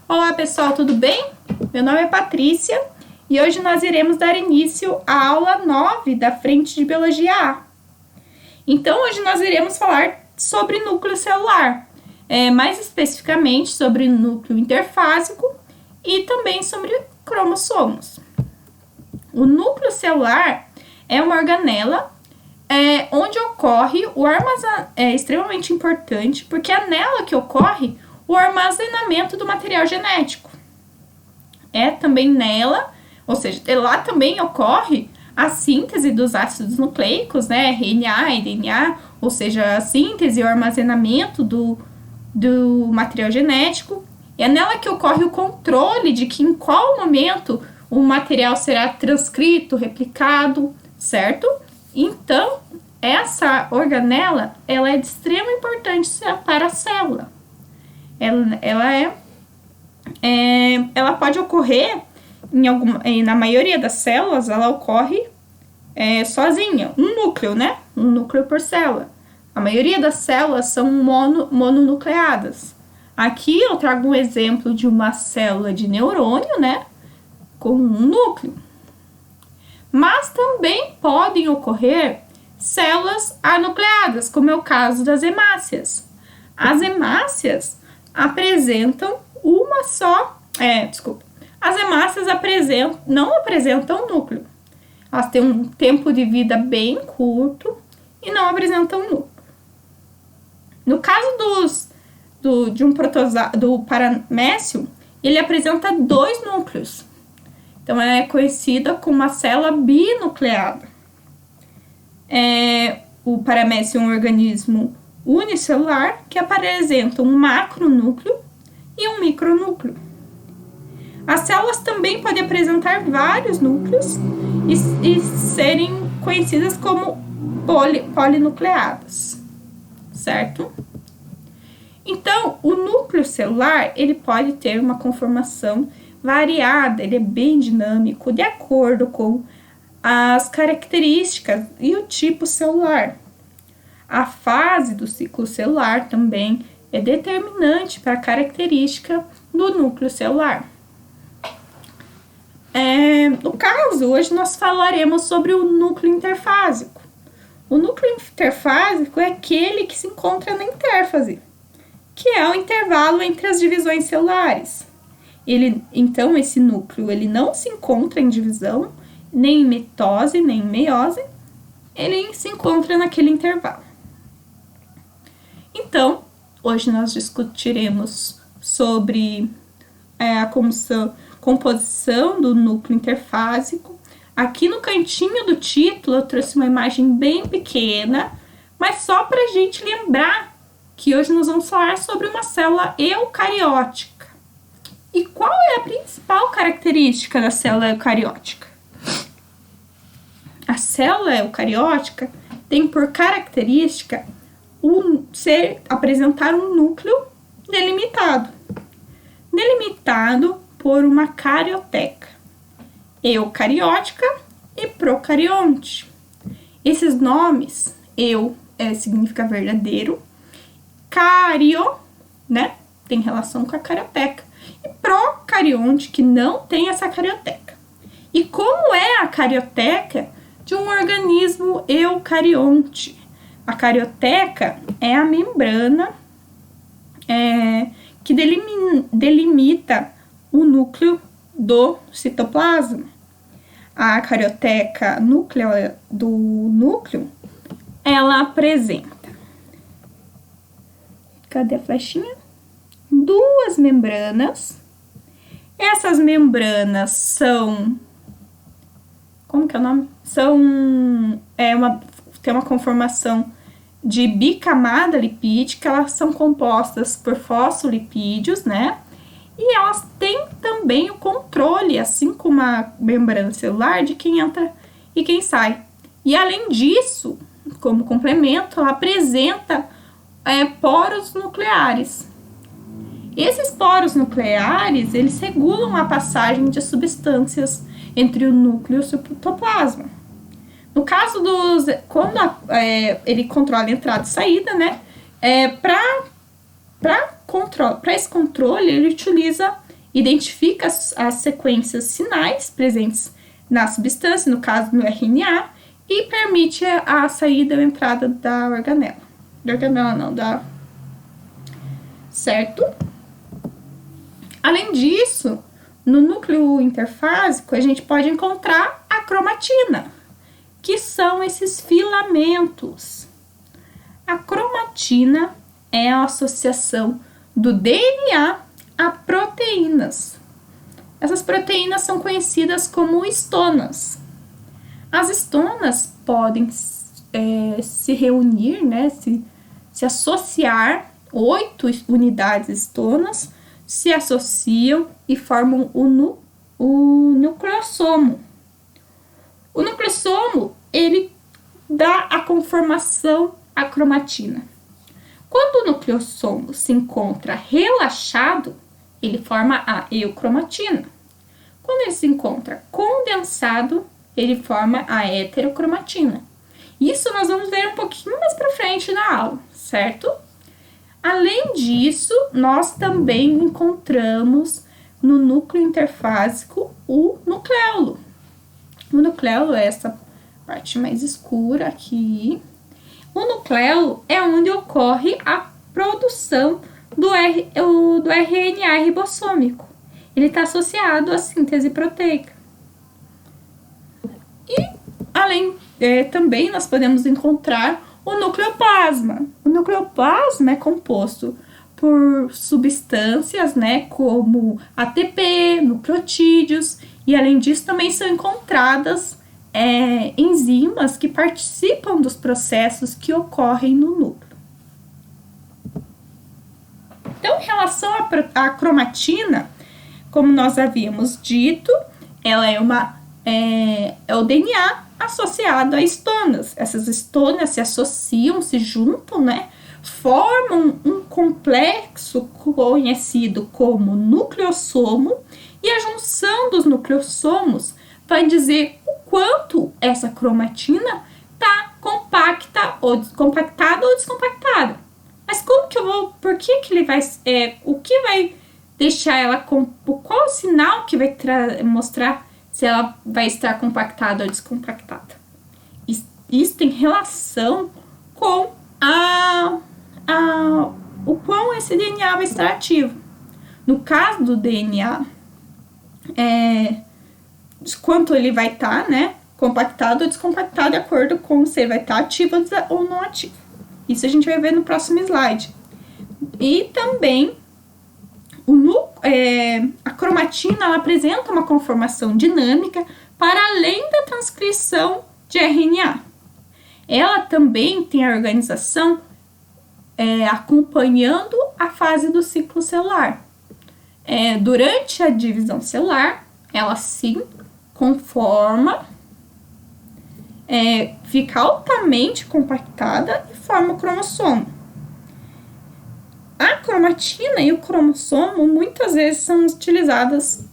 Olá pessoal, tudo bem? Meu nome é Patrícia e hoje nós iremos dar início à aula 9 da frente de Biologia A. Então hoje nós iremos falar sobre núcleo celular, mais especificamente sobre núcleo interfásico e também sobre cromossomos. O núcleo celular é uma organela onde ocorre o armazenamento, é extremamente importante porque é nela que ocorre o armazenamento do material genético. É também nela, ou seja, lá também ocorre a síntese dos ácidos nucleicos, né, RNA e DNA, ou seja, a síntese e o armazenamento do material genético. É nela que ocorre o controle de que em qual momento o material será transcrito, replicado, certo? Então, essa organela, ela é de extrema importância para a célula. Ela pode ocorrer na maioria das células, ela ocorre sozinha, um núcleo, né? Um núcleo por célula. A maioria das células são mononucleadas. Aqui eu trago um exemplo de uma célula de neurônio, né? Com um núcleo. Mas também podem ocorrer células anucleadas, como é o caso das hemácias. As hemácias apresentam uma só... As hemácias não apresentam núcleo. Elas têm um tempo de vida bem curto e não apresentam núcleo. No caso do paramécio, ele apresenta 2 núcleos. Então, ela é conhecida como uma célula binucleada. O paramécio é um organismo unicelular que apresenta um macronúcleo e um micronúcleo. As células também podem apresentar vários núcleos e serem conhecidas como polinucleadas, certo? Então, o núcleo celular, ele pode ter uma conformação variada, ele é bem dinâmico, de acordo com as características e o tipo celular. A fase do ciclo celular também é determinante para a característica do núcleo celular. No caso, hoje nós falaremos sobre o núcleo interfásico. O núcleo interfásico é aquele que se encontra na intérfase, que é o intervalo entre as divisões celulares. Então, esse núcleo ele não se encontra em divisão, nem em mitose, nem em meiose, ele se encontra naquele intervalo. Então, hoje nós discutiremos sobre a composição do núcleo interfásico. Aqui no cantinho do título eu trouxe uma imagem bem pequena, mas só para a gente lembrar que hoje nós vamos falar sobre uma célula eucariótica. E qual é a principal característica da célula eucariótica? A célula eucariótica tem por característica apresentar um núcleo delimitado por uma carioteca, eucariótica e procarionte. Esses nomes, significa verdadeiro, cario, né, tem relação com a carioteca, e procarionte, que não tem essa carioteca. E como é a carioteca de um organismo eucarionte? A carioteca é a membrana que delimita o núcleo do citoplasma. A carioteca do núcleo, ela apresenta, cadê a flechinha? 2 membranas. Essas membranas são, como que é o nome? Tem uma conformação de bicamada lipídica, elas são compostas por fosfolipídios, né? E elas têm também o controle, assim como a membrana celular, de quem entra e quem sai. E além disso, como complemento, ela apresenta poros nucleares. Esses poros nucleares, eles regulam a passagem de substâncias entre o núcleo e o citoplasma. No caso quando ele controla a entrada e saída, né? Para esse controle, ele utiliza identifica as sequências sinais presentes na substância, no caso do RNA, e permite a saída e a entrada da organela. Certo? Além disso, no núcleo interfásico, a gente pode encontrar a cromatina, que são esses filamentos. A cromatina é a associação do DNA a proteínas. Essas proteínas são conhecidas como estonas. As estonas podem se reunir, né, se associar, 8 unidades estonas se associam e formam o nucleossomo. O nucleossomo, ele dá a conformação à cromatina. Quando o nucleossomo se encontra relaxado, ele forma a eucromatina. Quando ele se encontra condensado, ele forma a heterocromatina. Isso nós vamos ver um pouquinho mais para frente na aula, certo? Além disso, nós também encontramos no núcleo interfásico o nucleolo. O nucleolo é essa parte mais escura aqui. O nucleolo é onde ocorre a produção do RNA ribossômico. Ele está associado à síntese proteica. E, também nós podemos encontrar o nucleoplasma. O nucleoplasma é composto por substâncias, né, como ATP, nucleotídeos, e além disso também são encontradas enzimas que participam dos processos que ocorrem no núcleo. Então, em relação à cromatina, como nós havíamos dito, ela é o DNA associado a estonas. Essas estonas se associam, se juntam, né? Formam um complexo conhecido como nucleossomo, e a junção dos nucleossomos vai dizer o quanto essa cromatina está compactada ou descompactada. Mas como que eu vou, por que que ele vai, o que vai deixar ela, qual o sinal que vai mostrar se ela vai estar compactada ou descompactada? Isso tem relação com o quão esse DNA vai estar ativo. No caso do DNA, quanto ele vai estar, né, compactado ou descompactado, de acordo com se ele vai estar ativo ou não ativo. Isso a gente vai ver no próximo slide. E também a cromatina ela apresenta uma conformação dinâmica para além da transcrição de RNA. Ela também tem a organização acompanhando a fase do ciclo celular. Durante a divisão celular, ela sim conforma, fica altamente compactada e forma o cromossomo. A cromatina e o cromossomo muitas vezes são utilizados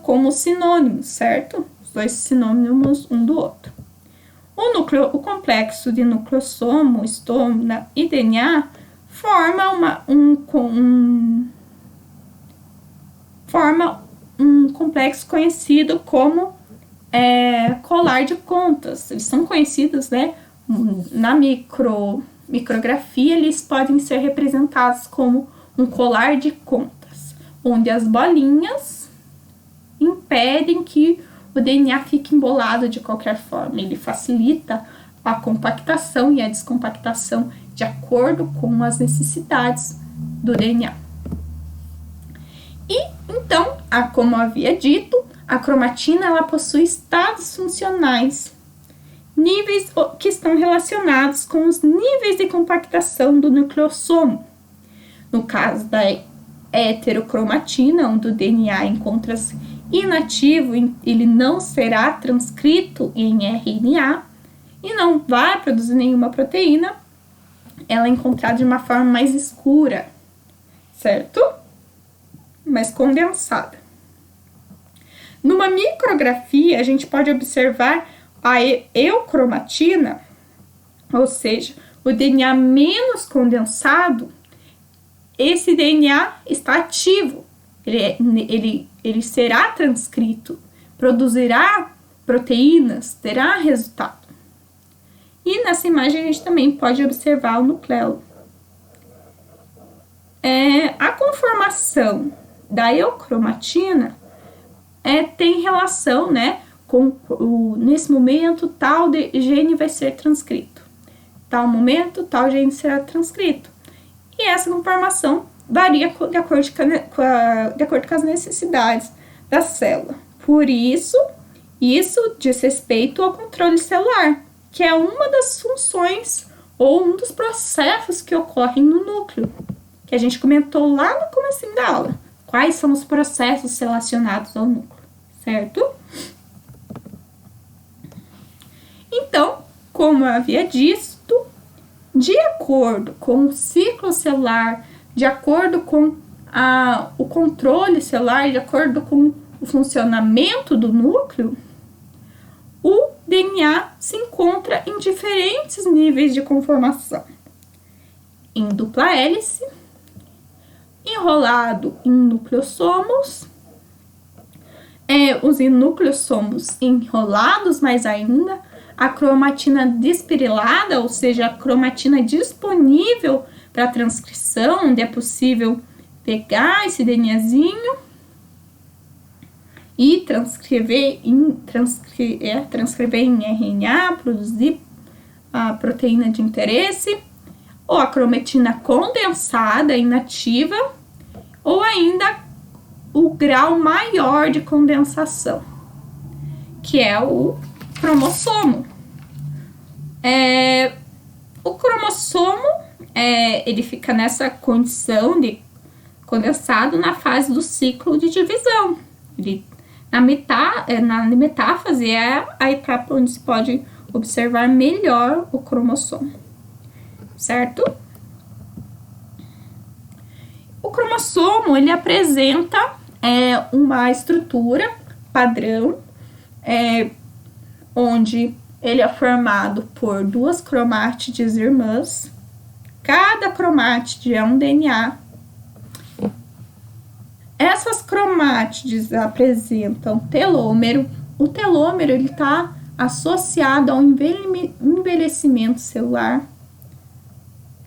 como sinônimos, certo? Os dois sinônimos um do outro. O complexo de nucleossomo, estona e DNA forma um complexo conhecido como colar de contas. Eles são conhecidos, né, na micrografia, eles podem ser representados como um colar de contas, onde as bolinhas impedem que o DNA fique embolado de qualquer forma. Ele facilita a compactação e a descompactação de acordo com as necessidades do DNA. E então, como eu havia dito, a cromatina ela possui estados funcionais, níveis que estão relacionados com os níveis de compactação do nucleossomo. No caso da heterocromatina, onde o DNA encontra-se inativo, ele não será transcrito em RNA e não vai produzir nenhuma proteína, ela é encontrada de uma forma mais escura, certo? Mais condensada. Numa micrografia, a gente pode observar a eucromatina, ou seja, o DNA menos condensado. Esse DNA está ativo, ele será transcrito, produzirá proteínas, terá resultado. E nessa imagem a gente também pode observar o nucleolo. A conformação da eucromatina tem relação, né, com nesse momento tal gene vai ser transcrito. Tal momento, tal gene será transcrito. E essa conformação varia de acordo com as necessidades da célula. Por isso diz respeito ao controle celular, que é uma das funções ou um dos processos que ocorrem no núcleo, que a gente comentou lá no comecinho da aula. Quais são os processos relacionados ao núcleo, certo? Então, como eu havia dito, de acordo com o ciclo celular, de acordo com o controle celular, de acordo com o funcionamento do núcleo, o DNA se encontra em diferentes níveis de conformação. Em dupla hélice, enrolado em nucleossomos, os nucleossomos enrolados mais ainda, a cromatina despirilada, ou seja, a cromatina disponível para transcrição, onde é possível pegar esse DNAzinho e transcrever em RNA, produzir a proteína de interesse, ou a cromatina condensada, inativa, ou ainda o grau maior de condensação, que é o cromossomo. O cromossomo, ele fica nessa condição de condensado na fase do ciclo de divisão. Na metáfase é a etapa onde se pode observar melhor o cromossomo, certo? O cromossomo, ele apresenta uma estrutura padrão, onde ele é formado por duas cromátides irmãs. Cada cromátide é um DNA. Essas cromátides apresentam telômero. O telômero está associado ao envelhecimento celular.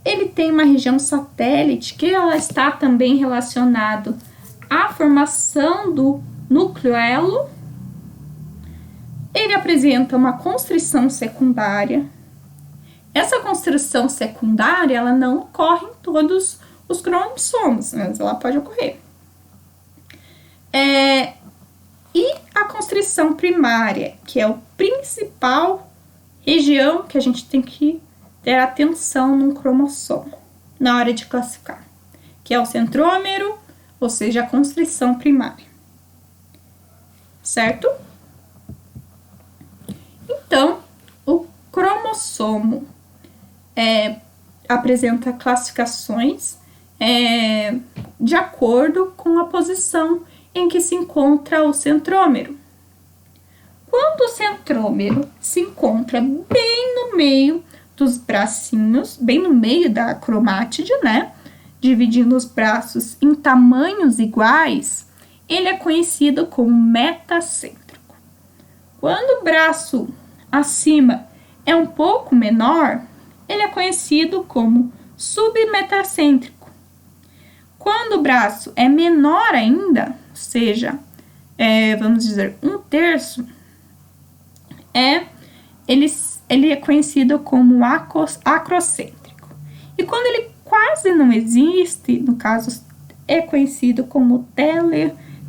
Ele tem uma região satélite que ela está também relacionada à formação do nucleolo. Ele apresenta uma constrição secundária. Essa constrição secundária, ela não ocorre em todos os cromossomos, mas ela pode ocorrer. E a constrição primária, que é a principal região que a gente tem que ter atenção num cromossomo na hora de classificar, que é o centrômero, ou seja, a constrição primária, certo? Então, o cromossomo apresenta classificações de acordo com a posição em que se encontra o centrômero. Quando o centrômero se encontra bem no meio dos bracinhos, bem no meio da cromátide, né? Dividindo os braços em tamanhos iguais, ele é conhecido como metacêntrico. Quando o braço acima é um pouco menor, ele é conhecido como submetacêntrico. Quando o braço é menor ainda, ou seja, vamos dizer, 1/3, ele é conhecido como acrocêntrico. E quando ele quase não existe, no caso, é conhecido como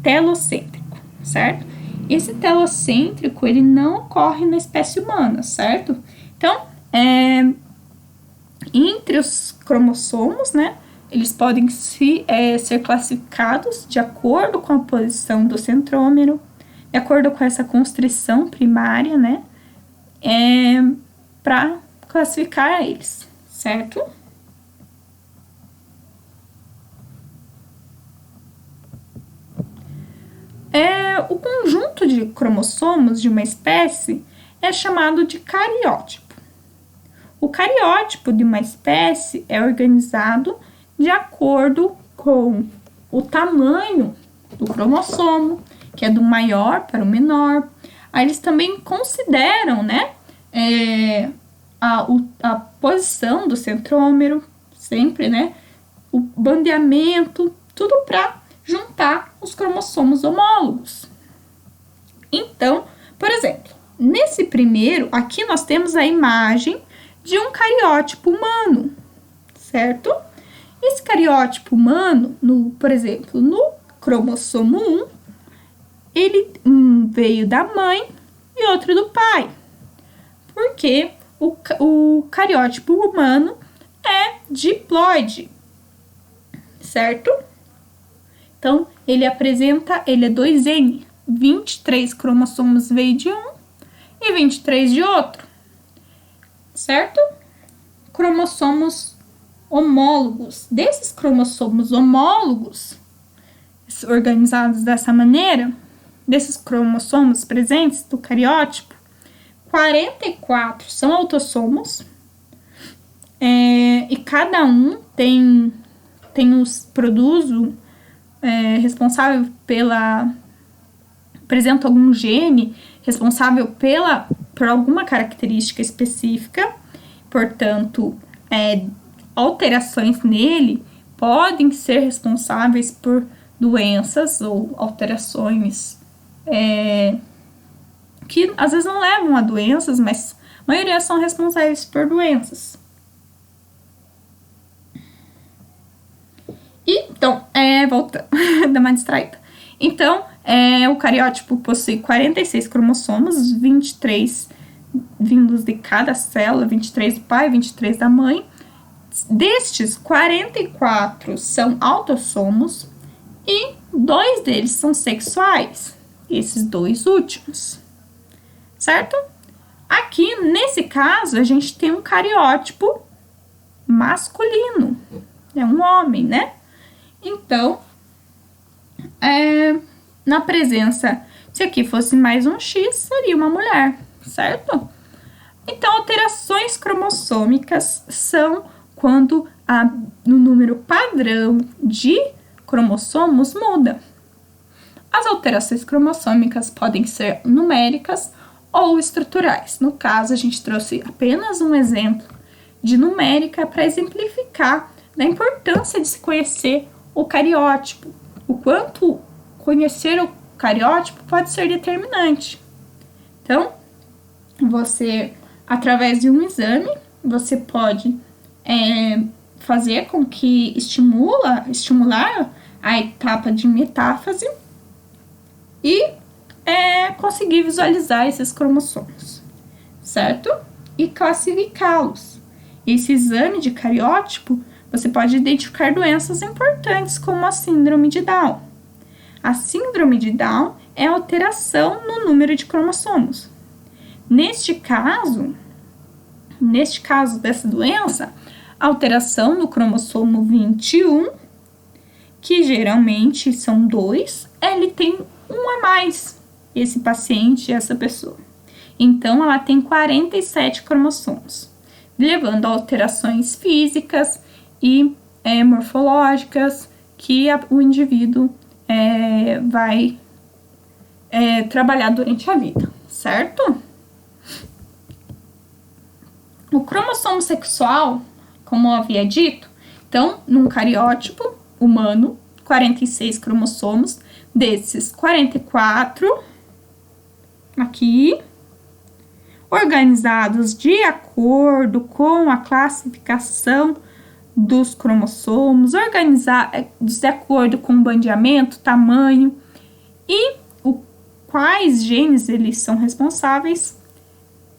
telocêntrico, certo? Esse telocêntrico, ele não ocorre na espécie humana, certo? Então, entre os cromossomos, né, eles podem ser classificados de acordo com a posição do centrômero, de acordo com essa constrição primária, né, para classificar eles, certo? O conjunto de cromossomos de uma espécie é chamado de cariótipo. O cariótipo de uma espécie é organizado de acordo com o tamanho do cromossomo, que é do maior para o menor. Aí eles também consideram, né, a posição do centrômero, sempre, né, o bandeamento, tudo para juntar os cromossomos homólogos. Então, por exemplo, nesse primeiro, aqui nós temos a imagem de um cariótipo humano, certo? Esse cariótipo humano, por exemplo, no cromossomo 1, ele veio da mãe e outro do pai, porque o cariótipo humano é diploide, certo? Então, ele é 2N, 23 cromossomos veio de um e 23 de outro, certo? Cromossomos homólogos. Desses cromossomos homólogos, organizados dessa maneira, desses cromossomos presentes do cariótipo, 44 são autossomos, e cada um produz responsável apresenta algum gene responsável por alguma característica específica. Portanto, alterações nele podem ser responsáveis por doenças ou alterações que às vezes não levam a doenças, mas a maioria são responsáveis por doenças. Então, voltando, dá uma distraída. Então, o cariótipo possui 46 cromossomos, 23 vindos de cada célula, 23 do pai, 23 da mãe. Destes, 44 são autossomos e 2 deles são sexuais, esses 2 últimos, certo? Aqui, nesse caso, a gente tem um cariótipo masculino, é um homem, né? Então, na presença, se aqui fosse mais um X, seria uma mulher, certo? Então, alterações cromossômicas são quando o número padrão de cromossomos muda. As alterações cromossômicas podem ser numéricas ou estruturais. No caso, a gente trouxe apenas um exemplo de numérica para exemplificar da importância de se conhecer o cariótipo, o quanto conhecer o cariótipo pode ser determinante. Então, você, através de um exame, você pode fazer com que estimular a etapa de metáfase e conseguir visualizar esses cromossomos, certo? E classificá-los. Esse exame de cariótipo, você pode identificar doenças importantes como a síndrome de Down. A síndrome de Down é a alteração no número de cromossomos. Neste caso dessa doença, a alteração no cromossomo 21, que geralmente são 2, ele tem um a mais, esse paciente, essa pessoa. Então, ela tem 47 cromossomos, levando a alterações físicas e morfológicas que o indivíduo vai trabalhar durante a vida, certo? O cromossomo sexual, como eu havia dito, então, num cariótipo humano, 46 cromossomos, desses 44 aqui, organizados de acordo com a classificação dos cromossomos, organizados de acordo com o bandeamento, tamanho e quais genes eles são responsáveis.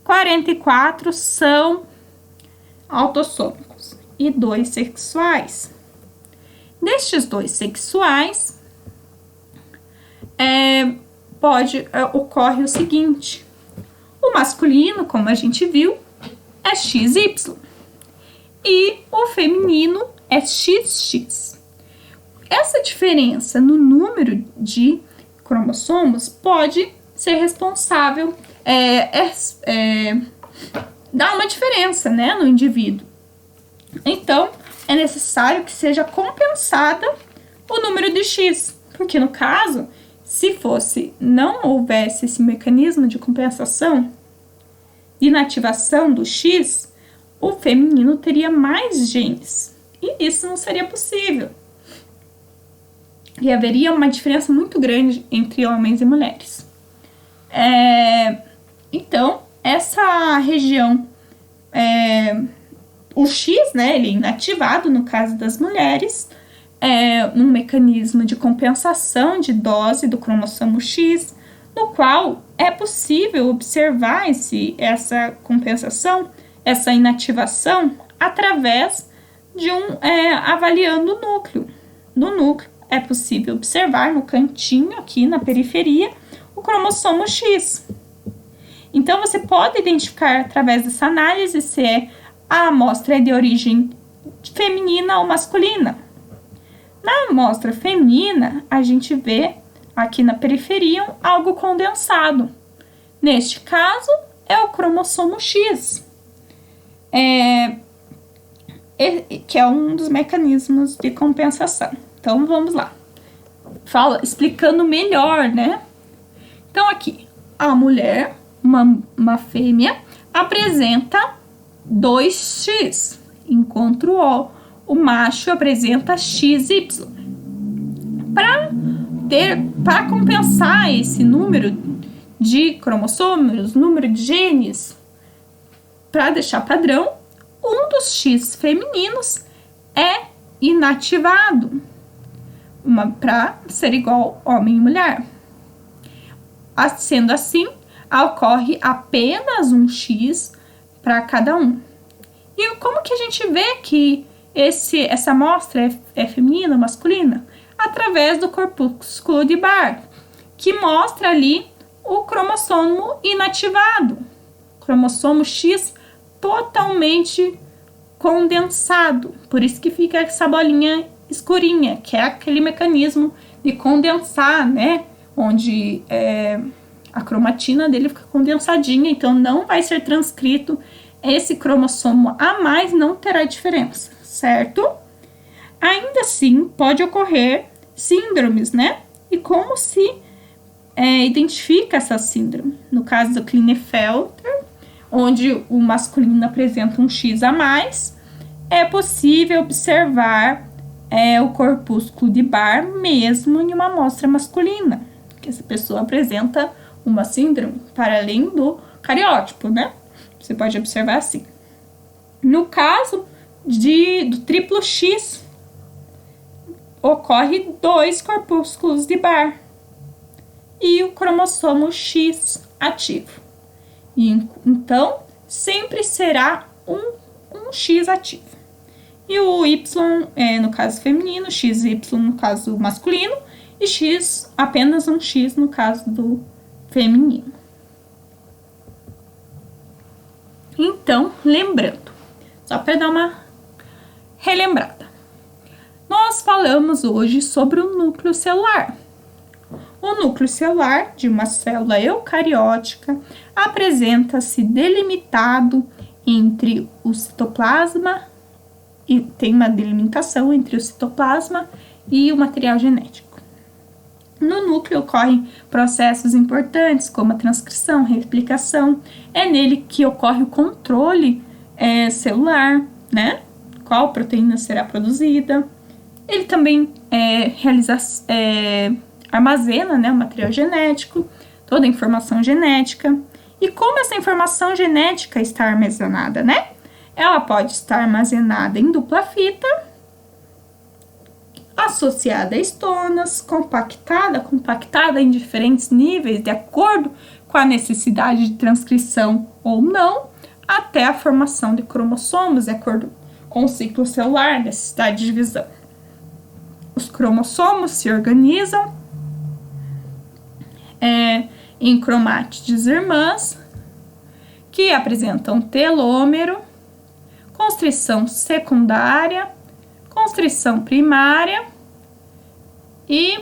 44 são autossômicos e 2 sexuais. Destes 2 sexuais, ocorre o seguinte: o masculino, como a gente viu, é XY e o feminino é XX. Essa diferença no número de cromossomos pode ser responsável, dá uma diferença, né, no indivíduo. Então, é necessário que seja compensada o número de X, Porque no caso, se não houvesse esse mecanismo de compensação, de inativação do X, o feminino teria mais genes. E isso não seria possível. E haveria uma diferença muito grande entre homens e mulheres. Então, essa região, o X, né, ele é inativado no caso das mulheres, um mecanismo de compensação de dose do cromossomo X, no qual é possível observar essa compensação, essa inativação, através de avaliando o núcleo. No núcleo é possível observar no cantinho aqui na periferia o cromossomo X. Então você pode identificar através dessa análise se a amostra é de origem feminina ou masculina. Na amostra feminina, a gente vê aqui na periferia algo condensado. Neste caso, é o cromossomo X, que é um dos mecanismos de compensação. Então, vamos lá. Explicando melhor, né? Então, aqui, a mulher, uma fêmea, apresenta 2X, enquanto o macho apresenta XY. Para compensar esse número de cromossomos, número de genes, para deixar padrão, um dos X femininos é inativado, para ser igual homem e mulher. Sendo assim, ocorre apenas um X para cada um. E como que a gente vê que essa amostra é feminina ou masculina? Através do corpúsculo de Barr, que mostra ali o cromossomo inativado, cromossomo X totalmente condensado. Por isso que fica essa bolinha escurinha, que é aquele mecanismo de condensar, né? Onde a cromatina dele fica condensadinha, então não vai ser transcrito. Esse cromossomo a mais não terá diferença, certo? Ainda assim, pode ocorrer síndromes, né? E como se identifica essa síndrome? No caso do Klinefelter, onde o masculino apresenta um X a mais, é possível observar o corpúsculo de Barr mesmo em uma amostra masculina, que essa pessoa apresenta uma síndrome para além do cariótipo, né? Você pode observar assim. No caso do triplo X, ocorre 2 corpúsculos de Barr e o cromossomo X ativo. Então, sempre será um X ativo. E o Y, no caso feminino, XY no caso masculino, e X, apenas um X no caso do feminino. Então, lembrando, só para dar uma relembrada, nós falamos hoje sobre o núcleo celular. O núcleo celular de uma célula eucariótica apresenta-se delimitado entre o citoplasma, e tem uma delimitação entre o citoplasma e o material genético. No núcleo ocorrem processos importantes como a transcrição, replicação. É nele que ocorre o controle celular, né? Qual proteína será produzida. Ele também armazena, né, o material genético, toda a informação genética. E como essa informação genética está armazenada, né? Ela pode estar armazenada em dupla fita, associada a estonas, compactada em diferentes níveis, de acordo com a necessidade de transcrição ou não, até a formação de cromossomos, de acordo com o ciclo celular, necessidade de divisão. Os cromossomos se organizam em cromátides irmãs, que apresentam telômero, constrição secundária, constrição primária e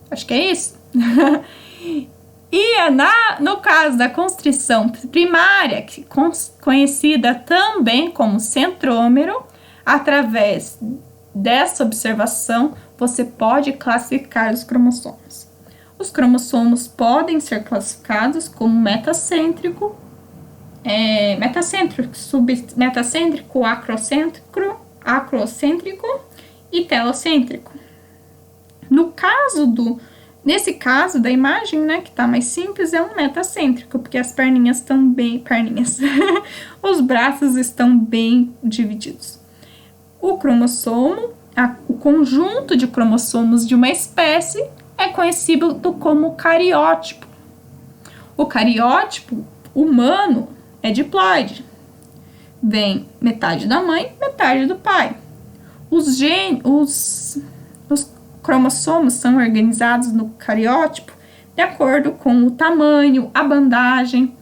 acho que é isso. E no caso da constrição primária, conhecida também como centrômero, através dessa observação você pode classificar os cromossomos. Os cromossomos podem ser classificados como metacêntrico, submetacêntrico, acrocêntrico e telocêntrico. Nesse caso da imagem, né, que tá mais simples, é um metacêntrico, porque as perninhas estão bem, os braços estão bem divididos. O conjunto de cromossomos de uma espécie é conhecido como cariótipo. O cariótipo humano é diploide. Vem metade da mãe, metade do pai. Os cromossomos são organizados no cariótipo de acordo com o tamanho, a bandagem.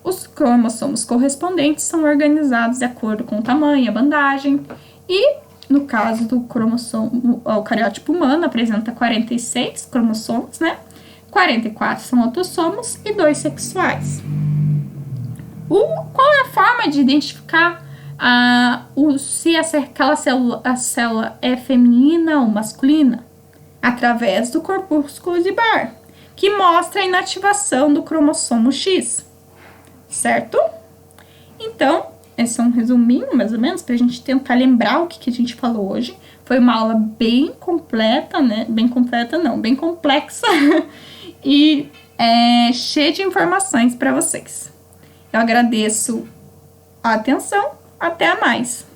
Os cromossomos correspondentes são organizados de acordo com o tamanho, a bandagem. E, no caso do o cariótipo humano apresenta 46 cromossomos, né? 44 são autossomos e 2 sexuais. Qual é a forma de identificar se aquela célula é feminina ou masculina? Através do corpúsculo de Barr, que mostra a inativação do cromossomo X, certo? Então, esse é um resuminho, mais ou menos, para a gente tentar lembrar o que a gente falou hoje. Foi uma aula bem completa, né? Bem complexa e cheia de informações para vocês. Eu agradeço a atenção, até mais!